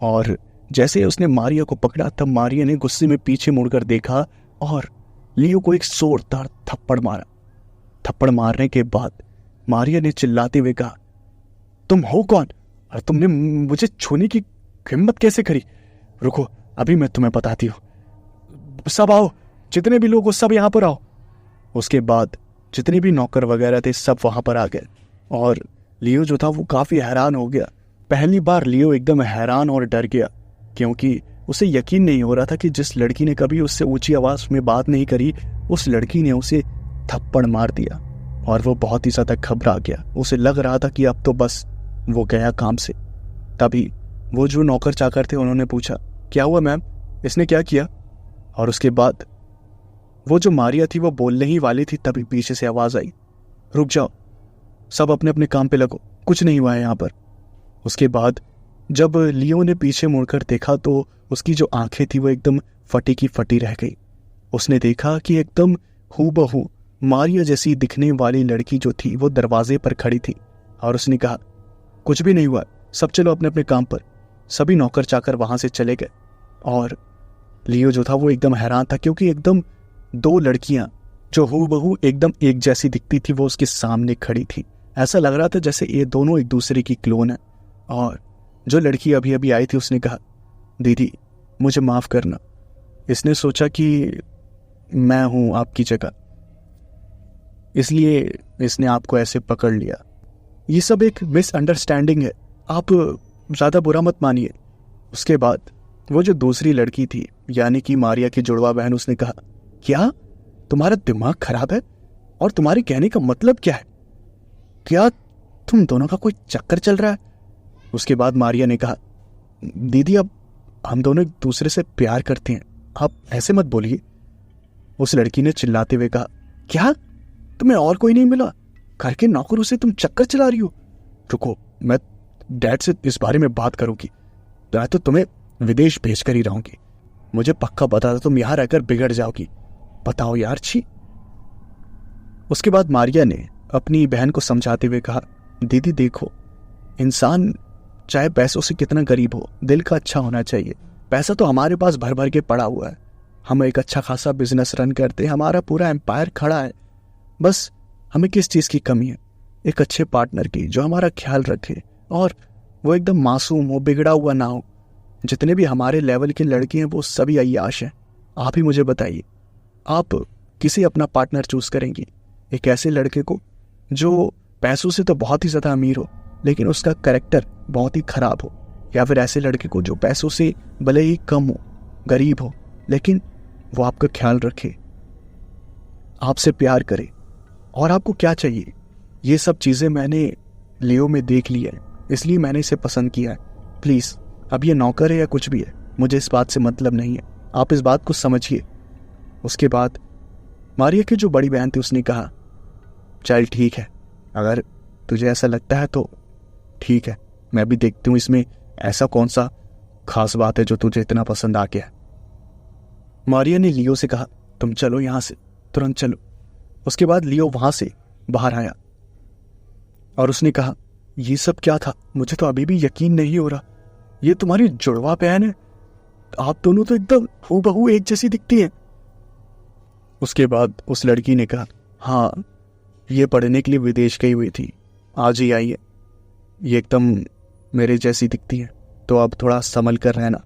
और जैसे ही उसने मारिया को पकड़ा तब मारिया ने गुस्से में पीछे मुड़कर देखा और लियो को एक जोरदार थप्पड़ मारा। थप्पड़ मारने के बाद मारिया ने चिल्लाते हुए कहा, तुम हो कौन और तुमने मुझे छूने की हिम्मत कैसे करी? रुको, अभी मैं तुम्हें बताती हूँ। सब आओ, जितने भी लोग हो सब यहाँ पर आओ। उसके बाद जितने भी नौकर वगैरह थे सब वहां पर आ गए और लियो जो था वो काफी हैरान हो गया। पहली बार लियो एकदम हैरान और डर गया, क्योंकि उसे यकीन नहीं हो रहा था कि जिस लड़की ने कभी उससे ऊंची आवाज में बात नहीं करी, उस लड़की ने उसे थप्पड़ मार दिया। और वो बहुत ही ज्यादा घबरा गया। उसे लग रहा था कि अब तो बस वो गया काम से। तभी वो जो नौकर चाकर थे उन्होंने पूछा, क्या हुआ मैम, इसने क्या किया? और उसके बाद वो जो मारिया थी वो बोलने ही वाली थी, तभी पीछे से आवाज आई, रुक जाओ, सब अपने अपने काम पे लगो, कुछ नहीं हुआ है यहाँ पर। उसके बाद जब लियो ने पीछे मुड़कर देखा तो उसकी जो आंखें थी वो एकदम फटी की फटी रह गई। उसने देखा कि एकदम हूबहू मारिया जैसी दिखने वाली लड़की जो थी वो दरवाजे पर खड़ी थी। और उसने कहा, कुछ भी नहीं हुआ, सब चलो अपने अपने काम पर। सभी नौकर चाकर वहां से चले गए और लियो जो था वो एकदम हैरान था, क्योंकि एकदम दो लड़कियां जो हूबहू एकदम एक जैसी दिखती थी वो उसके सामने खड़ी थी। ऐसा लग रहा था जैसे ये दोनों एक दूसरे की क्लोन है। और जो लड़की अभी अभी आई थी उसने कहा, दीदी मुझे माफ करना। इसने सोचा कि मैं हूं आपकी जगह, इसलिए इसने आपको ऐसे पकड़ लिया। ये सब एक मिसअंडरस्टैंडिंग है, आप ज्यादा बुरा मत मानिए। उसके बाद वो जो दूसरी लड़की थी यानी कि मारिया की जुड़वा बहन, उसने कहा, क्या तुम्हारा दिमाग खराब है और तुम्हारे कहने का मतलब क्या है? क्या तुम दोनों का कोई चक्कर चल रहा है? उसके बाद मारिया ने कहा, दीदी अब हम दोनों एक दूसरे से प्यार करते हैं, आप ऐसे मत बोलिए। उस लड़की ने चिल्लाते हुए कहा, क्या तुम्हें और कोई नहीं मिला? घर के नौकरों से तुम चक्कर चला रही हो? रुको, मैं डैड से इस बारे में बात करूंगी, मैं तो तुम्हें विदेश भेज कर ही रहूंगी। मुझे पक्का पता था तुम यहां रहकर बिगड़ जाओगी। बताओ यार, छी। उसके बाद मारिया ने अपनी बहन को समझाते हुए कहा, दीदी देखो, इंसान चाहे पैसों से कितना गरीब हो, दिल का अच्छा होना चाहिए। पैसा तो हमारे पास भर भर के पड़ा हुआ है, हम एक अच्छा खासा बिजनेस रन करते हैं, हमारा पूरा एम्पायर खड़ा है। बस हमें किस चीज़ की कमी है? एक अच्छे पार्टनर की जो हमारा ख्याल रखे और वो एकदम मासूम हो, बिगड़ा हुआ ना हो। जितने भी हमारे लेवल के लड़के हैं वो सभी अय्याश हैं। आप ही मुझे बताइए, आप किसे अपना पार्टनर चूज करेंगी? एक ऐसे लड़के को जो पैसों से तो बहुत ही ज़्यादा अमीर हो लेकिन उसका कैरेक्टर बहुत ही खराब हो, या फिर ऐसे लड़के को जो पैसों से भले ही कम हो, गरीब हो, लेकिन वो आपका ख्याल रखे, आपसे प्यार करे? और आपको क्या चाहिए? ये सब चीज़ें मैंने लियो में देख ली है, इसलिए मैंने इसे पसंद किया है। प्लीज़, अब ये नौकर है या कुछ भी है, मुझे इस बात से मतलब नहीं है, आप इस बात को समझिए। उसके बाद मारिया की जो बड़ी बहन थी उसने कहा, चल ठीक है, अगर तुझे ऐसा लगता है तो ठीक है, मैं भी देखती हूँ इसमें ऐसा कौन सा खास बात है जो तुझे इतना पसंद आ गया। मारिया ने लियो से कहा, तुम चलो यहाँ से, तुरंत चलो। उसके बाद लियो वहां से बाहर आया और उसने कहा, ये सब क्या था? मुझे तो अभी भी यकीन नहीं हो रहा, ये तुम्हारी जुड़वा बहन है? आप दोनों तो एकदम हूबहू एक जैसी दिखती हैं। उसके बाद उस लड़की ने कहा, हाँ, ये पढ़ने के लिए विदेश गई हुई थी, आज ही आई है, ये एकदम मेरे जैसी दिखती है, तो अब थोड़ा संभल कर रहना।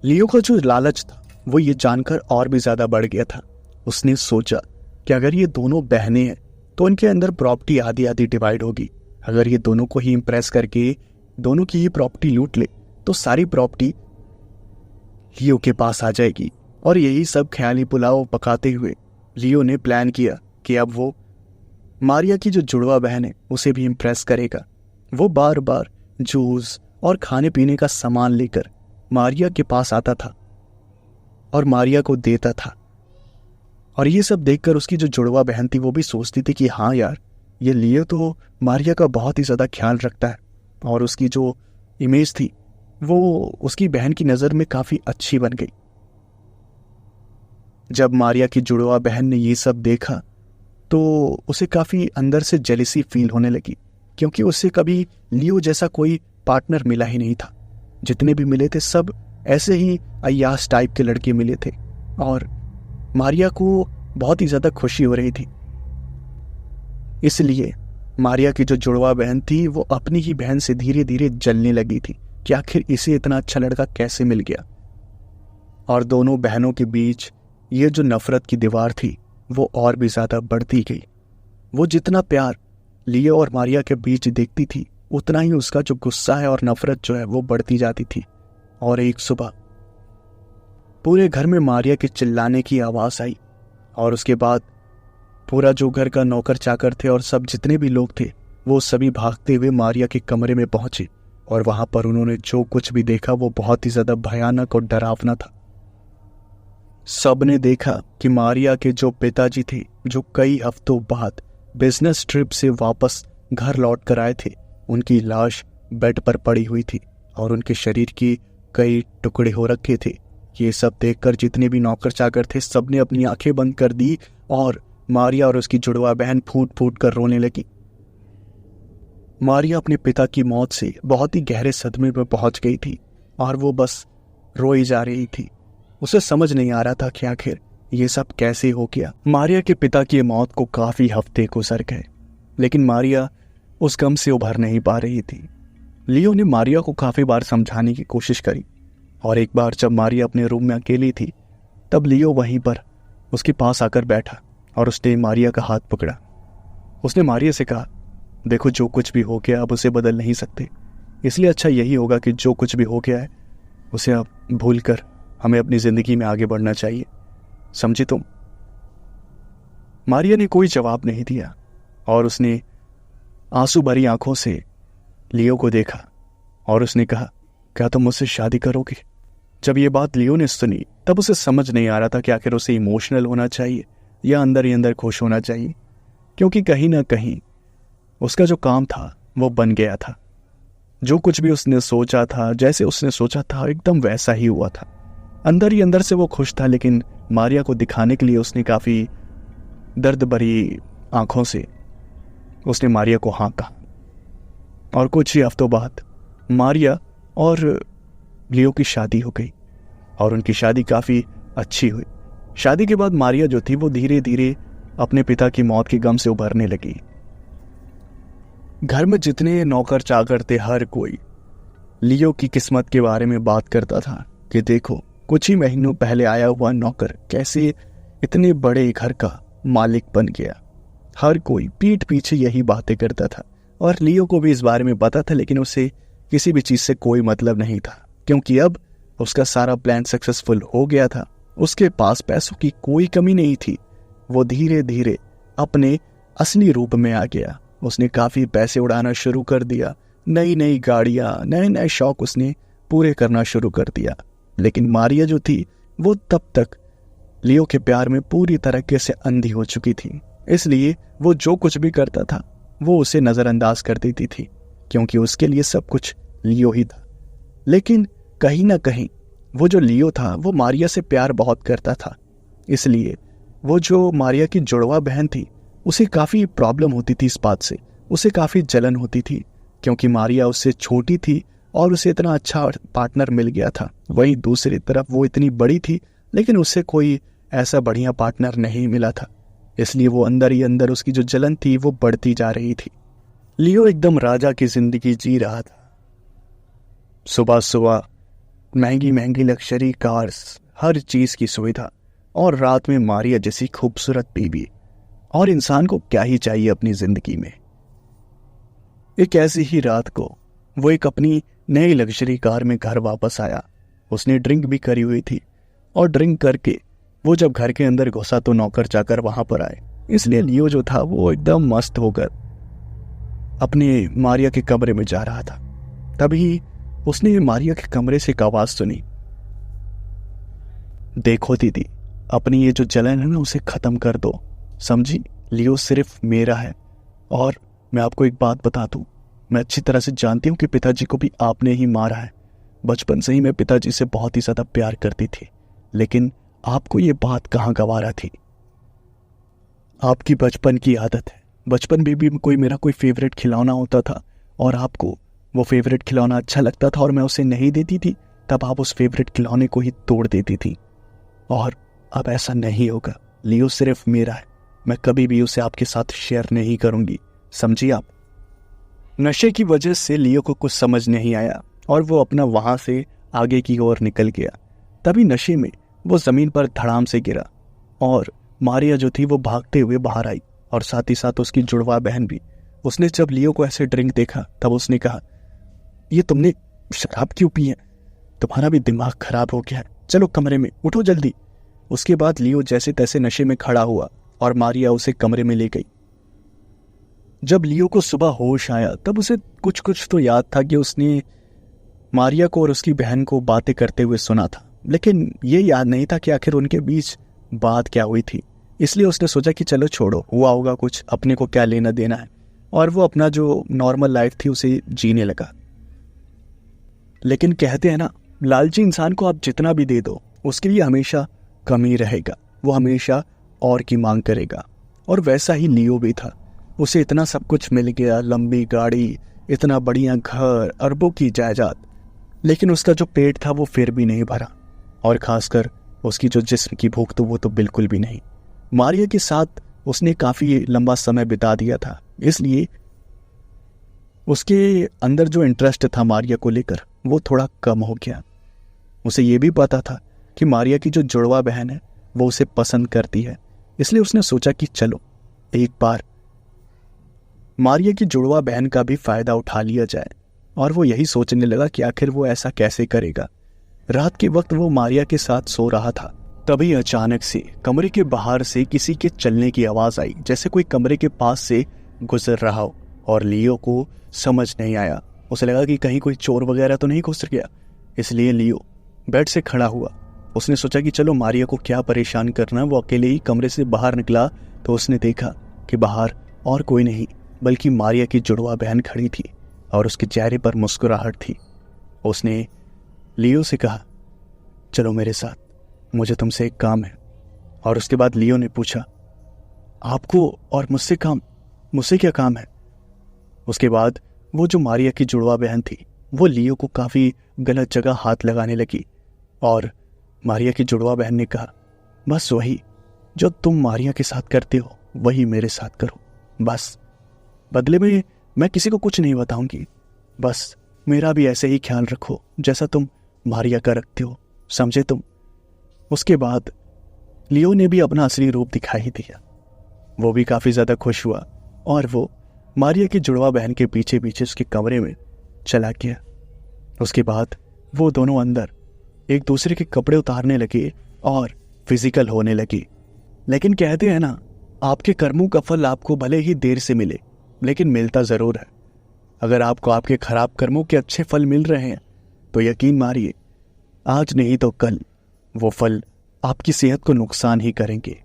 लियो का जो लालच था वो ये जानकर और भी ज्यादा बढ़ गया था। उसने सोचा कि अगर ये दोनों बहनें हैं तो इनके अंदर प्रॉपर्टी आधी आधी डिवाइड होगी। अगर ये दोनों को ही इंप्रेस करके दोनों की ही प्रॉपर्टी लूट ले तो सारी प्रॉपर्टी लियो के पास आ जाएगी। और यही सब ख्याली पुलाव पकाते हुए लियो ने प्लान किया कि अब वो मारिया की जो जुड़वा बहन है उसे भी इंप्रेस करेगा। वो बार बार जूस और खाने पीने का सामान लेकर मारिया के पास आता था और मारिया को देता था। और ये सब देखकर उसकी जो जुड़वा बहन थी वो भी सोचती थी कि हाँ यार, ये लियो तो मारिया का बहुत ही ज़्यादा ख्याल रखता है और उसकी जो इमेज थी वो उसकी बहन की नज़र में काफ़ी अच्छी बन गई। जब मारिया की जुड़वा बहन ने ये सब देखा तो उसे काफ़ी अंदर से जेलिसी फील होने लगी, क्योंकि उससे कभी लियो जैसा कोई पार्टनर मिला ही नहीं था। जितने भी मिले थे सब ऐसे ही अय्याश टाइप के लड़के मिले थे, और मारिया को बहुत ही ज़्यादा खुशी हो रही थी। इसलिए मारिया की जो जुड़वा बहन थी वो अपनी ही बहन से धीरे धीरे जलने लगी थी कि आखिर इसे इतना अच्छा लड़का कैसे मिल गया। और दोनों बहनों के बीच ये जो नफरत की दीवार थी वो और भी ज़्यादा बढ़ती गई। वो जितना प्यार लियो और मारिया के बीच देखती थी, उतना ही उसका जो गुस्सा है और नफरत जो है वो बढ़ती जाती थी। और एक सुबह पूरे घर में मारिया के चिल्लाने की आवाज़ आई, और उसके बाद पूरा जो घर का नौकर चाकर थे और सब जितने भी लोग थे वो सभी भागते हुए मारिया के कमरे में पहुंचे। और वहां पर उन्होंने जो कुछ भी देखा वो बहुत ही ज़्यादा भयानक और डरावना था। सबने देखा कि मारिया के जो पिताजी थे, जो कई हफ्तों बाद बिजनेस ट्रिप से वापस घर लौट कर आए थे, उनकी लाश बेड पर पड़ी हुई थी और उनके शरीर की कई टुकड़े हो रखे थे। ये सब देखकर जितने भी नौकर चाकर थे सबने अपनी आंखें बंद कर दी और मारिया और उसकी जुड़वा बहन फूट फूट कर रोने लगी। मारिया अपने पिता की मौत से बहुत ही गहरे सदमे में पहुंच गई थी और वो बस रोई जा रही थी। उसे समझ नहीं आ रहा था कि आखिर ये सब कैसे हो गया। मारिया के पिता की मौत को काफी हफ्ते गुजर गए, लेकिन मारिया उस गम से उभर नहीं पा रही थी। लियो ने मारिया को काफी बार समझाने की कोशिश करी, और एक बार जब मारिया अपने रूम में अकेली थी तब लियो वहीं पर उसके पास आकर बैठा और उसने मारिया का हाथ पकड़ा। उसने मारिया से कहा, देखो जो कुछ भी हो गया अब उसे बदल नहीं सकते, इसलिए अच्छा यही होगा कि जो कुछ भी हो गया है उसे अब भूल कर हमें अपनी जिंदगी में आगे बढ़ना चाहिए, समझी तुम? मारिया ने कोई जवाब नहीं दिया और उसने आंसू भरी आंखों से लियो को देखा और उसने कहा, क्या तुम मुझसे शादी करोगे? जब ये बात लियो ने सुनी तब उसे समझ नहीं आ रहा था कि आखिर उसे इमोशनल होना चाहिए या अंदर ही अंदर खुश होना चाहिए, क्योंकि कहीं ना कहीं उसका जो काम था वो बन गया था। जो कुछ भी उसने सोचा था, जैसे उसने सोचा था एकदम वैसा ही हुआ था। अंदर ही अंदर से वो खुश था, लेकिन मारिया को दिखाने के लिए उसने काफ़ी दर्द भरी आंखों से उसने मारिया को हाँ कहा। और कुछ ही हफ्तों बाद मारिया और लियो की शादी हो गई और उनकी शादी काफ़ी अच्छी हुई। शादी के बाद मारिया जो थी वो धीरे धीरे अपने पिता की मौत के गम से उभरने लगी। घर में जितने नौकर चाकर थे हर कोई लियो की किस्मत के बारे में बात करता था कि देखो कुछ ही महीनों पहले आया हुआ नौकर कैसे इतने बड़े घर का मालिक बन गया। हर कोई पीठ पीछे यही बातें करता था और लियो को भी इस बारे में पता था, लेकिन उसे किसी भी चीज़ से कोई मतलब नहीं था, क्योंकि अब उसका सारा प्लान सक्सेसफुल हो गया था। उसके पास पैसों की कोई कमी नहीं थी। वो धीरे धीरे अपने असली रूप में आ गया। उसने काफ़ी पैसे उड़ाना शुरू कर दिया, नई नई गाड़ियाँ, नए नए शौक उसने पूरे करना शुरू कर दिया। लेकिन मारिया जो थी वो तब तक लियो के प्यार में पूरी तरीके से अंधी हो चुकी थी, इसलिए वो जो कुछ भी करता था वो उसे नज़रअंदाज कर देती थी, क्योंकि उसके लिए सब कुछ लियो ही था। लेकिन कहीं ना कहीं वो जो लियो था वो मारिया से प्यार बहुत करता था, इसलिए वो जो मारिया की जुड़वा बहन थी उसे काफ़ी प्रॉब्लम होती थी इस बात से, उसे काफ़ी जलन होती थी, क्योंकि मारिया उससे छोटी थी और उसे इतना अच्छा पार्टनर मिल गया था। वहीं दूसरी तरफ वो इतनी बड़ी थी लेकिन उससे कोई ऐसा बढ़िया पार्टनर नहीं मिला था, इसलिए वो अंदर ही अंदर उसकी जो जलन थी वो बढ़ती जा रही थी। लियो एकदम राजा की जिंदगी जी रहा था। सुबह सुबह महंगी महंगी लग्जरी कार्स, हर चीज़ की सुविधा, और रात में मारिया जैसी खूबसूरत बीवी, और इंसान को क्या ही चाहिए अपनी जिंदगी में। एक ऐसी ही रात को वो एक अपनी नई लग्जरी कार में घर वापस आया। उसने ड्रिंक भी करी हुई थी और ड्रिंक करके वो जब घर के अंदर घुसा तो नौकर चाकर वहां पर आए, इसलिए लियो जो था वो एकदम मस्त होकर अपने मारिया के कमरे में जा रहा था। तभी उसने मारिया के कमरे से एक आवाज सुनी, देखो दीदी, अपनी ये जो जलन है ना उसे खत्म कर दो, समझी? लियो सिर्फ मेरा है। और मैं आपको एक बात बता दूं, मैं अच्छी तरह से जानती हूँ कि पिताजी को भी आपने ही मारा है, बचपन से ही मैं पिताजी से बहुत ही ज़्यादा प्यार करती थी, लेकिन आपको ये बात कहाँ गवारा थी। आपकी बचपन की आदत है, बचपन में भी कोई मेरा कोई फेवरेट खिलौना होता था और आपको वो फेवरेट खिलौना अच्छा लगता था और मैं उसे नहीं देती थी, तब आप उस फेवरेट खिलौने को ही तोड़ देती थी। और अब ऐसा नहीं होगा। लियो सिर्फ मेरा है, मैं कभी भी उसे आपके साथ शेयर नहीं करूंगी, समझिए आप। नशे की वजह से लियो को कुछ समझ नहीं आया और वो अपना वहां से आगे की ओर निकल गया। तभी नशे में वो जमीन पर धड़ाम से गिरा और मारिया जो थी वो भागते हुए बाहर आई और साथ ही साथ उसकी जुड़वा बहन भी। उसने जब लियो को ऐसे ड्रिंक देखा तब उसने कहा, ये तुमने शराब क्यों पी है? तुम्हारा भी दिमाग खराब हो गया है, चलो कमरे में, उठो जल्दी। उसके बाद लियो जैसे तैसे नशे में खड़ा हुआ और मारिया उसे कमरे में ले गई। जब लियो को सुबह होश आया तब उसे कुछ कुछ तो याद था कि उसने मारिया को और उसकी बहन को बातें करते हुए सुना था, लेकिन ये याद नहीं था कि आखिर उनके बीच बात क्या हुई थी। इसलिए उसने सोचा कि चलो छोड़ो, हुआ होगा कुछ, अपने को क्या लेना देना है, और वो अपना जो नॉर्मल लाइफ थी उसे जीने लगा। लेकिन कहते हैं ना, लालची इंसान को आप जितना भी दे दो उसके लिए हमेशा कमी रहेगा, वो हमेशा और की मांग करेगा। और वैसा ही लियो भी था, उसे इतना सब कुछ मिल गया, लंबी गाड़ी, इतना बढ़िया घर, अरबों की जायदाद, लेकिन उसका जो पेट था वो फिर भी नहीं भरा, और खासकर उसकी जो जिस्म की भूख तो वो तो बिल्कुल भी नहीं। मारिया के साथ उसने काफी लंबा समय बिता दिया था, इसलिए उसके अंदर जो इंटरेस्ट था मारिया को लेकर वो थोड़ा कम हो गया। उसे ये भी पता था कि मारिया की जो जुड़वा बहन है वो उसे पसंद करती है, इसलिए उसने सोचा कि चलो एक बार मारिया की जुड़वा बहन का भी फायदा उठा लिया जाए। और वो यही सोचने लगा कि आखिर वो ऐसा कैसे करेगा। रात के वक्त वो मारिया के साथ सो रहा था, तभी अचानक से कमरे के बाहर से किसी के चलने की आवाज आई, जैसे कोई कमरे के पास से गुजर रहा हो। और लियो को समझ नहीं आया, उसे लगा कि कहीं कोई चोर वगैरह तो नहीं घुस गया, इसलिए लियो बेड से खड़ा हुआ। उसने सोचा कि चलो मारिया को क्या परेशान करना। वो अकेले ही कमरे से बाहर निकला तो उसने देखा कि बाहर और कोई नहीं बल्कि मारिया की जुड़वा बहन खड़ी थी और उसके चेहरे पर मुस्कुराहट थी। उसने लियो से कहा, चलो मेरे साथ, मुझे तुमसे एक काम है। और उसके बाद लियो ने पूछा, आपको और मुझसे क्या काम है? उसके बाद वो जो मारिया की जुड़वा बहन थी वो लियो को काफी गलत जगह हाथ लगाने लगी और मारिया की जुड़वा बहन ने कहा, बस वही जो तुम मारिया के साथ करते हो वही मेरे साथ करो, बस बदले में मैं किसी को कुछ नहीं बताऊंगी, बस मेरा भी ऐसे ही ख्याल रखो जैसा तुम मारिया का रखते हो, समझे तुम? उसके बाद लियो ने भी अपना असली रूप दिखाई दिया। वो भी काफी ज्यादा खुश हुआ और वो मारिया की जुड़वा बहन के पीछे पीछे उसके कमरे में चला गया। उसके बाद वो दोनों अंदर एक दूसरे के कपड़े उतारने लगे और फिजिकल होने लगे। लेकिन कहते हैं ना, आपके कर्मों का फल आपको भले ही देर से मिले लेकिन मिलता जरूर है। अगर आपको आपके खराब कर्मों के अच्छे फल मिल रहे हैं तो यकीन मारिए, आज नहीं तो कल वो फल आपकी सेहत को नुकसान ही करेंगे।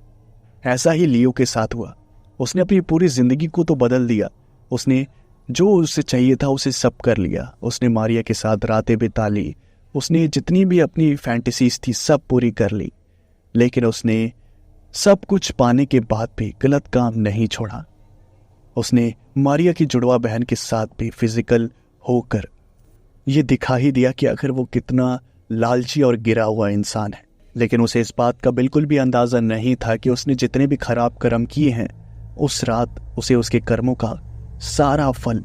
ऐसा ही लियो के साथ हुआ। उसने अपनी पूरी जिंदगी को तो बदल दिया, उसने जो उसे चाहिए था उसे सब कर लिया। उसने मारिया के साथ रातें बिता ली, उसने जितनी भी अपनी फैंटेसीज थी सब पूरी कर ली, लेकिन उसने सब कुछ पाने के बाद भी गलत काम नहीं छोड़ा। उसने मारिया की जुड़वा बहन के साथ भी फिजिकल होकर ये दिखा ही दिया कि आखिर वो कितना लालची और गिरा हुआ इंसान है। लेकिन उसे इस बात का बिल्कुल भी अंदाजा नहीं था कि उसने जितने भी खराब कर्म किए हैं उस रात उसे उसके कर्मों का सारा फल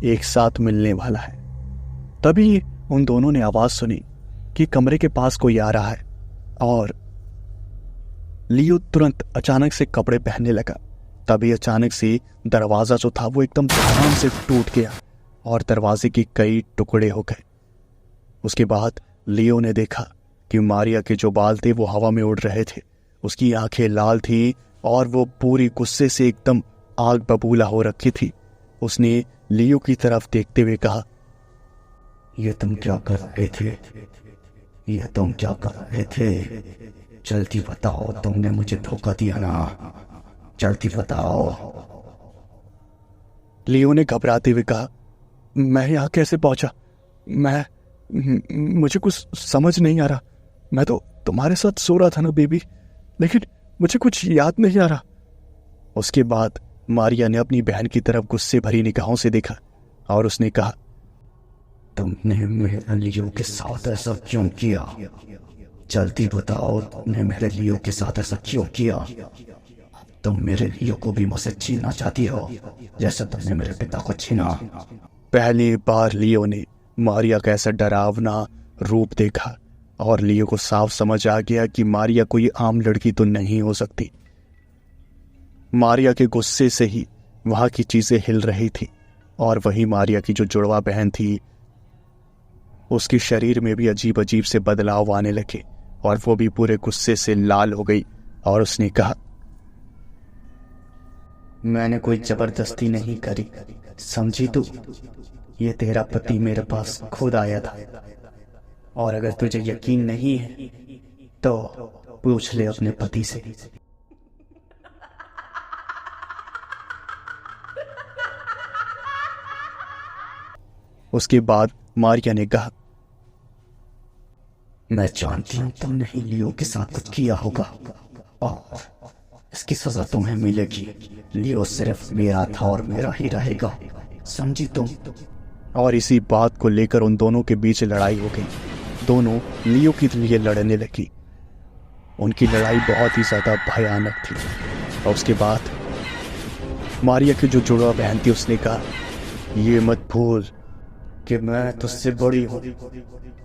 एक साथ मिलने वाला है। तभी उन दोनों ने आवाज सुनी कि कमरे के पास कोई आ रहा है और लियो तुरंत अचानक से कपड़े पहनने लगा। तभी अचानक से दरवाजा जो था वो एकदम धड़ाम से टूट गया और दरवाजे के कई टुकड़े हो गए। उसके बाद लियो ने देखा कि मारिया के जो बाल थे वो हवा में उड़ रहे थे, उसकी आंखें लाल थी और वो पूरी गुस्से से एकदम आग बबूला हो रखी थी। उसने लियो की तरफ देखते हुए कहा, ये तुम क्या कर रहे थे? ये तुम क्या कर रहे थे? जल्दी बताओ, तुमने मुझे धोखा दिया ना, जल्दी बताओ। लियो ने घबराते हुए कहा, मैं यहाँ कैसे पहुंचा? मुझे कुछ समझ नहीं आ रहा। मैं तो तुम्हारे साथ सो रहा था ना बेबी, लेकिन मुझे कुछ याद नहीं आ रहा। उसके बाद मारिया ने अपनी बहन की तरफ गुस्से भरी निगाहों से देखा और उसने कहा, तुमने मेरे लियो के साथ ऐसा क्यों किया? जल्दी बताओ, तुमने मेरे लियो के साथ ऐसा क्यों किया? तुम मेरे लियो को भी मुझसे छीनना चाहती हो, जैसे तुमने मेरे पिता को छीना। पहली बार लियो ने मारिया का ऐसा डरावना रूप देखा और लियो को साफ समझ आ गया कि मारिया कोई आम लड़की तो नहीं हो सकती। मारिया के गुस्से से ही वहां की चीजें हिल रही थी और वही मारिया की जो जुड़वा बहन थी, उसके शरीर में भी अजीब अजीब से बदलाव आने लगे और वो भी पूरे गुस्से से लाल हो गई और उसने कहा, मैंने कोई जबरदस्ती नहीं करी, समझी तू? ये तेरा पति मेरे पास खुद आया था, और अगर तुझे यकीन नहीं है तो पूछ ले अपने पति से। उसके बाद मारिया ने कहा, मैं जानती हूँ तुमने ही लियो के साथ कुछ किया होगा और इसकी सजा तुम्हें मिलेगी। लियो सिर्फ मेरा था और मेरा ही रहेगा, समझी तुम? और इसी बात को लेकर उन दोनों के बीच लड़ाई हो गई। दोनों लियो के लिए लड़ने लगी। उनकी लड़ाई बहुत ही ज्यादा भयानक थी। और उसके बाद मारिया की जो जुड़वा बहन थी, उसने कहा, ये मत भूल कि मैं तुझसे बड़ी हूँ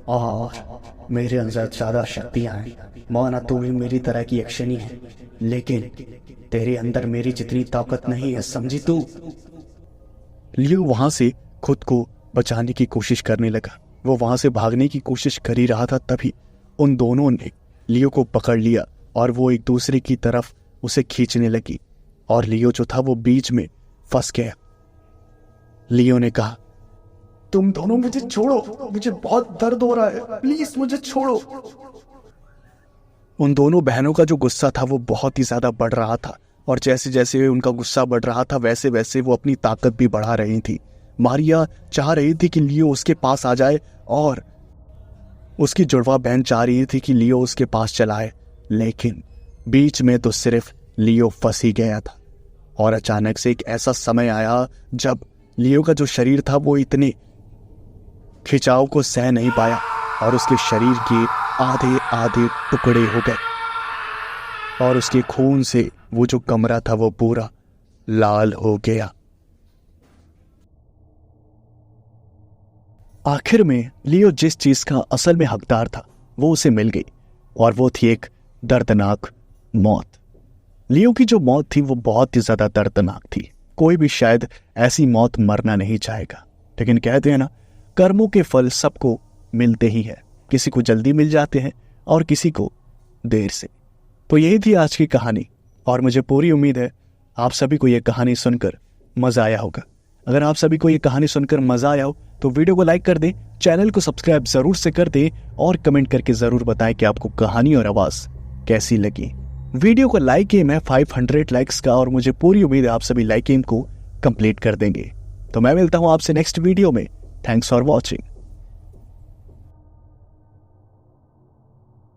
और मेरे अंदर ज्यादा शक्तियां हैं। माना तू भी मेरी तरह की एक्शनी है, लेकिन तेरे अंदर मेरी जितनी ताकत नहीं है, समझी तू? लियो वहां से खुद को बचाने की कोशिश करने लगा। वो वहां से भागने की कोशिश कर ही रहा था, तभी उन दोनों ने लियो को पकड़ लिया और वो एक दूसरे की तरफ उसे खींचने लगी और लियो जो था वो बीच में फंस गया। लियो ने कहा, तुम दोनों मुझे छोड़ो, मुझे बहुत दर्द हो रहा है, प्लीज मुझे छोड़ो। उन दोनों बहनों का जो गुस्सा था वो बहुत ही ज्यादा बढ़ रहा था और जैसे जैसे उनका गुस्सा बढ़ रहा था वैसे वैसे वो अपनी ताकत भी बढ़ा रही थी। मारिया चाह रही थी कि लियो उसके पास आ जाए और उसकी जुड़वा बहन चाह रही थी कि लियो उसके पास चला आए, लेकिन बीच में तो सिर्फ लियो फंस ही गया था। और अचानक से एक ऐसा समय आया जब लियो का जो शरीर था वो इतने खिंचाव को सह नहीं पाया और उसके शरीर के आधे आधे टुकड़े हो गए और उसके खून से वो जो कमरा था वो पूरा लाल हो गया। आखिर में लियो जिस चीज का असल में हकदार था वो उसे मिल गई और वो थी एक दर्दनाक मौत। लियो की जो मौत थी वो बहुत ही ज्यादा दर्दनाक थी। कोई भी शायद ऐसी मौत मरना नहीं चाहेगा, लेकिन कहते हैं ना, कर्मों के फल सबको मिलते ही है। किसी को जल्दी मिल जाते हैं और किसी को देर से। तो यही थी आज की कहानी और मुझे पूरी उम्मीद है आप सभी को यह कहानी सुनकर मजा आया होगा। अगर आप सभी को यह कहानी सुनकर मजा आया हो तो वीडियो को लाइक कर दें, चैनल को सब्सक्राइब जरूर से कर दें और कमेंट करके जरूर बताएं कि आपको कहानी और आवाज कैसी लगी। वीडियो को लाइक एम है 500 लाइक्स का और मुझे पूरी उम्मीद है आप सभी लाइक एम को कंप्लीट कर देंगे। तो मैं मिलता हूं आपसे नेक्स्ट वीडियो में। Thanks for watching.